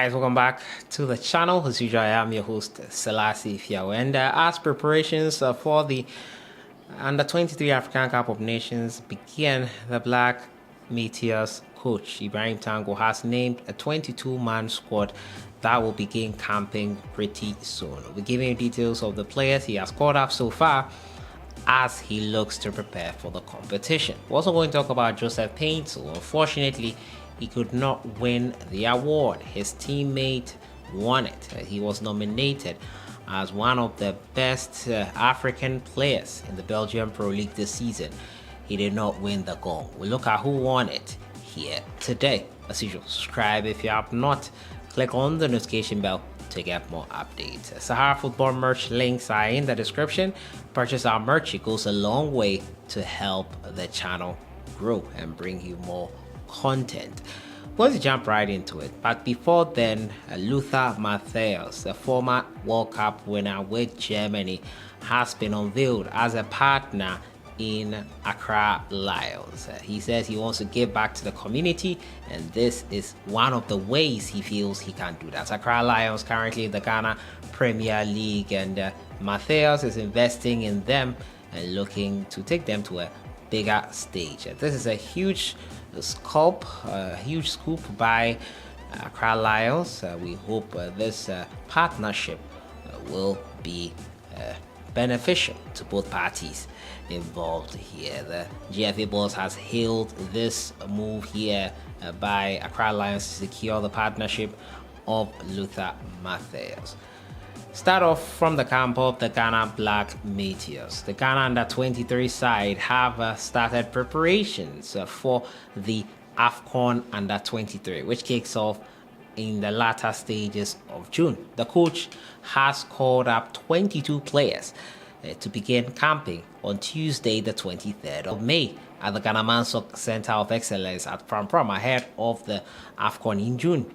Guys, welcome back to the channel. As usual, I am your host Sellssi, and as preparations for the Under-23 African Cup of Nations begin, the Black Meteors coach Ibrahim Tango has named a 22-man squad that will begin camping pretty soon. We're giving you details of the players he has called up so far as he looks to prepare for the competition. We're also going to talk about Joseph Paintsil. Unfortunately, he could not win the award. His teammate won it. He was nominated as one of the best African players in the Belgium Pro League this season. He did not win the goal. We'll look at who won it here today. As usual, subscribe if you have not. Click on the notification bell to get more updates. Sahara Football merch links are in the description. Purchase our merch. It goes a long way to help the channel grow and bring you more content. Let's jump right into it. But before then, Lothar Matthäus, the former World Cup winner with Germany, has been unveiled as a partner in Accra Lions. He says he wants to give back to the community, and this is one of the ways he feels he can do that. Accra Lions currently in the Ghana Premier League, and Matthäus is investing in them and looking to take them to a bigger stage. This is a huge scoop by Accra Lions. We hope this partnership will be beneficial to both parties involved here. The GFA Boss has hailed this move here by Accra Lions to secure the partnership of Lothar Matthäus. Start off from the camp of the Ghana Black Meteors. The Ghana Under-23 side have started preparations for the Afcon Under-23, which kicks off in the latter stages of June. The coach has called up 22 players to begin camping on Tuesday, the 23rd of May at the Ghana Mansok Center of Excellence at Pram ahead of the Afcon in June.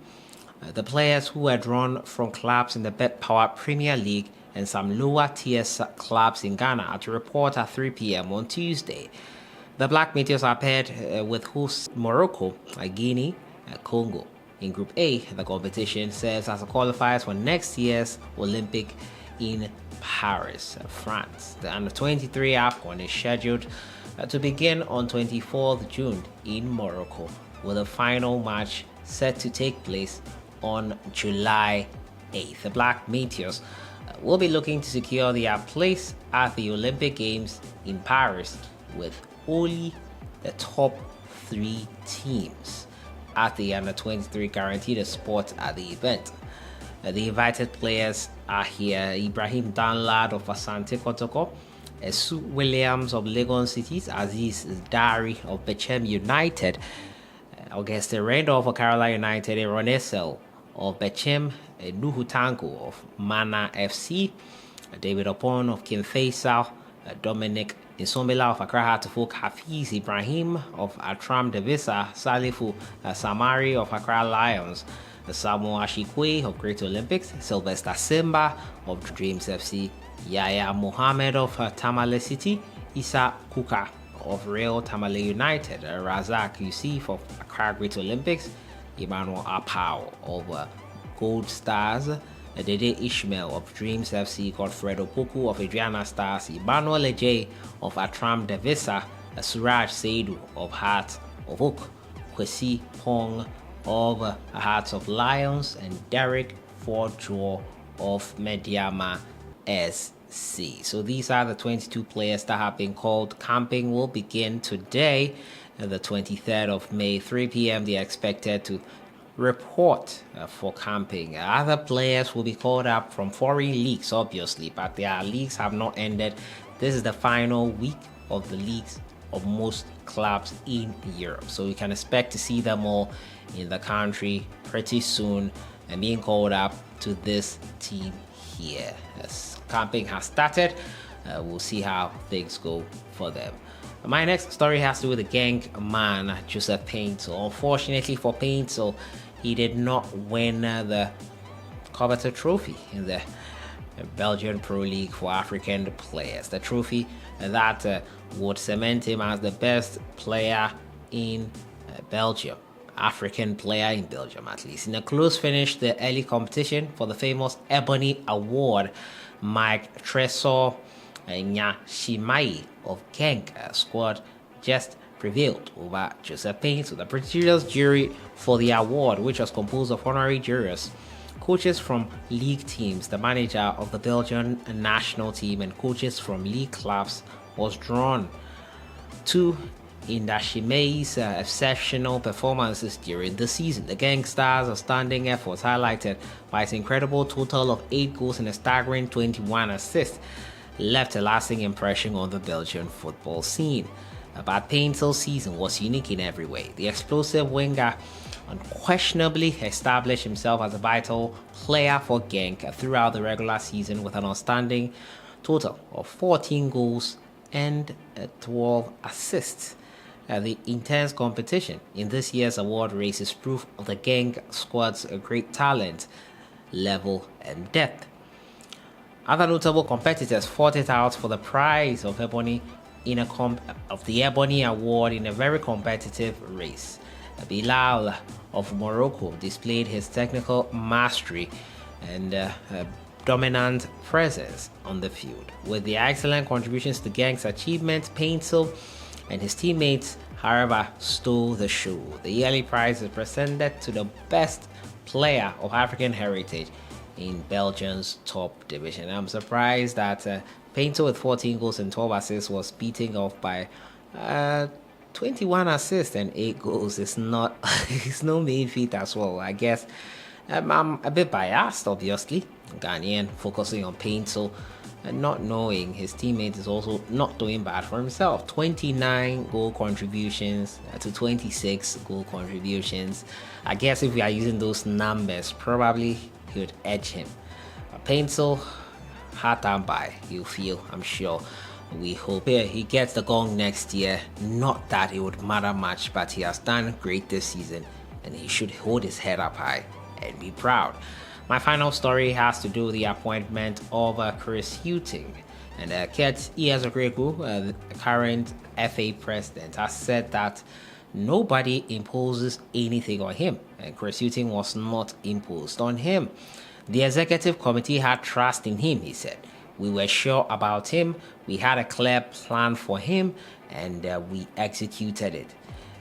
The players who were drawn from clubs in the Bet Power Premier League and some lower tier clubs in Ghana are to report at 3 p.m. on Tuesday. The Black Meteors are paired with hosts Morocco, Guinea, Congo. In Group A, the competition serves as a qualifiers for next year's Olympic in Paris, France. The Under-23 Afcon is scheduled to begin on 24th June in Morocco, with a final match set to take place on July 8th. The Black Meteors will be looking to secure their place at the Olympic Games in Paris with only the top 3 teams at the Under-23 guaranteed a spot at the event. The invited players are here: Ibrahim Danlad of Asante Kotoko, Sue Williams of Legon Cities, Aziz Dari of Bechem United, Auguste Randolph of Accra United, Ronesel of Bechem, Nuhu Tango of Mana FC, David Opon of Kim Faisal, Dominic Insombela of Accra Hatufuk, Hafiz Ibrahim of Atram Devisa, Salifu Samari of Accra Lions, Samuel Ashikwe of Great Olympics, Sylvester Simba of Dreams FC, Yaya Mohammed of Tamale City, Isa Kuka of Real Tamale United, Razak Yusuf of Accra Great Olympics, Emmanuel Apau of Gold Stars, Dede Ishmael of Dreams FC, Godfred Opoku of Adriana Stars, Emmanuel Ejay of Atram Devisa, Suraj Seidu of Heart of Oak, Kwesi Pong of Hearts of Lions, and Derek Fordraw of Mediama SC. So these are the 22 players that have been called. Camping will begin today, the 23rd of May, 3 p.m. They are expected to report for camping. Other players will be called up from foreign leagues, obviously, but their leagues have not ended. This is the final week of the leagues of most clubs in Europe, so we can expect to see them all in the country pretty soon and being called up to this team here. As camping has started, we'll see how things go for them. My next story has to do with the gang man, Joseph Paintsil. Unfortunately for Paintsil, he did not win the coveted trophy in the Belgian Pro League for African players. The trophy that would cement him as the best player in Belgium African player in Belgium, at least. In a close finish, the early competition for the famous EBONY Award, Mike Tresor Nyashimai of Genk squad just prevailed over Joseph Paintsil. The prestigious jury for the award, which was composed of honorary jurors, coaches from league teams, the manager of the Belgian national team, and coaches from league clubs, was drawn to Nyashimai's exceptional performances during the season. The Gangsters' outstanding efforts, highlighted by his incredible total of 8 goals and a staggering 21 assists, left a lasting impression on the Belgian football scene. But Paintsil's season was unique in every way. The explosive winger unquestionably established himself as a vital player for Genk throughout the regular season with an outstanding total of 14 goals and 12 assists. The intense competition in this year's award race is proof of the Genk squad's great talent, level, and depth. Other notable competitors fought it out for the prize of EBONY the EBONY Award in a very competitive race. Bilal of Morocco displayed his technical mastery and dominant presence on the field. With the excellent contributions to Genk's achievement, Paintsil and his teammates, however, stole the show. The yearly prize is presented to the best player of African heritage in Belgium's top division. I'm surprised that Paintsil with 14 goals and 12 assists was beaten off by 21 assists and 8 goals. It's no mean feat as well. I guess I'm a bit biased, obviously. Ghanaian focusing on Paintsil and not knowing his teammate is also not doing bad for himself. 29 goal contributions to 26 goal contributions. I guess if we are using those numbers, probably he would edge him. Paintsil, hard time by, you feel, I'm sure. We hope he gets the gong next year. Not that it would matter much, but he has done great this season and he should hold his head up high and be proud. My final story has to do with the appointment of Chris Hughton. And OKRAKU, the current FA president, has said that nobody imposes anything on him, and Chris Hughton was not imposed on him. The executive committee had trust in him, he said. We were sure about him, we had a clear plan for him, and we executed it.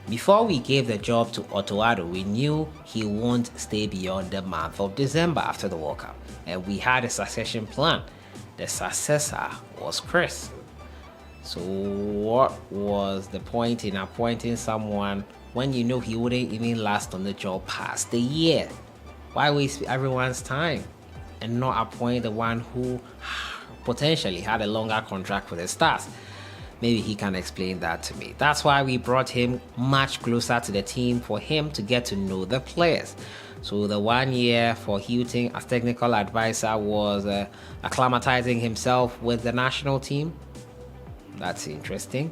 Before we gave the job to Otto Addo, we knew he won't stay beyond the month of December after the World Cup, and we had a succession plan. The successor was Chris. So what was the point in appointing someone when you know he wouldn't even last on the job past the year? Why waste everyone's time and not appoint the one who potentially had a longer contract with the Stars? Maybe he can explain that to me. That's why we brought him much closer to the team, for him to get to know the players. So the 1 year for Hughton as technical advisor was acclimatizing himself with the national team. That's interesting.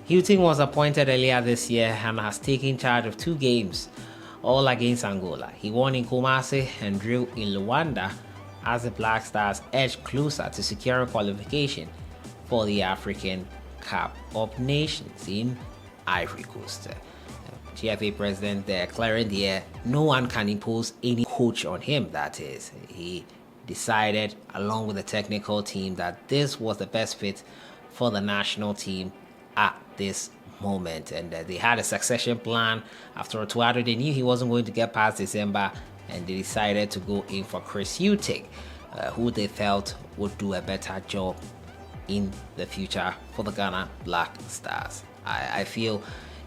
Hughton was appointed earlier this year and has taken charge of 2 games, all against Angola. He won in Kumasi and drew in Luanda as the Black Stars edged closer to securing qualification for the African Cup of Nations in Ivory Coast. GFA president declaring the air, no one can impose any coach on him, that is. He decided along with the technical team that this was the best fit for the national team at this moment, and they had a succession plan. After Otto Addo, they knew he wasn't going to get past December, and they decided to go in for Chris Hughton, who they felt would do a better job in the future for the Ghana Black Stars. I feel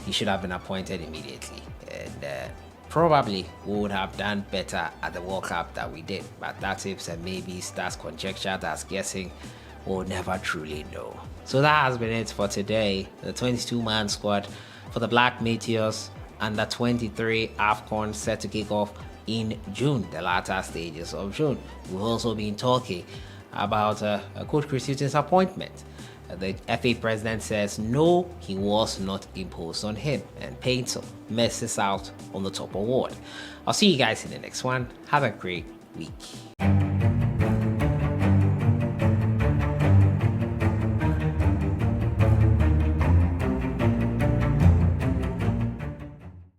he should have been appointed immediately, and probably would have done better at the World Cup that we did, but that's ifs and maybes, that's conjecture, that's guessing. We'll never truly know. So that has been it for today. The 22-man squad for the Black Meteors under 23 Afcon set to kick off in June, the latter stages of June. We've also been talking about Coach Chris Hughton's appointment. The FA president says no, he was not imposed on him, and Paintsil misses out on the top award. I'll see you guys in the next one. Have a great week.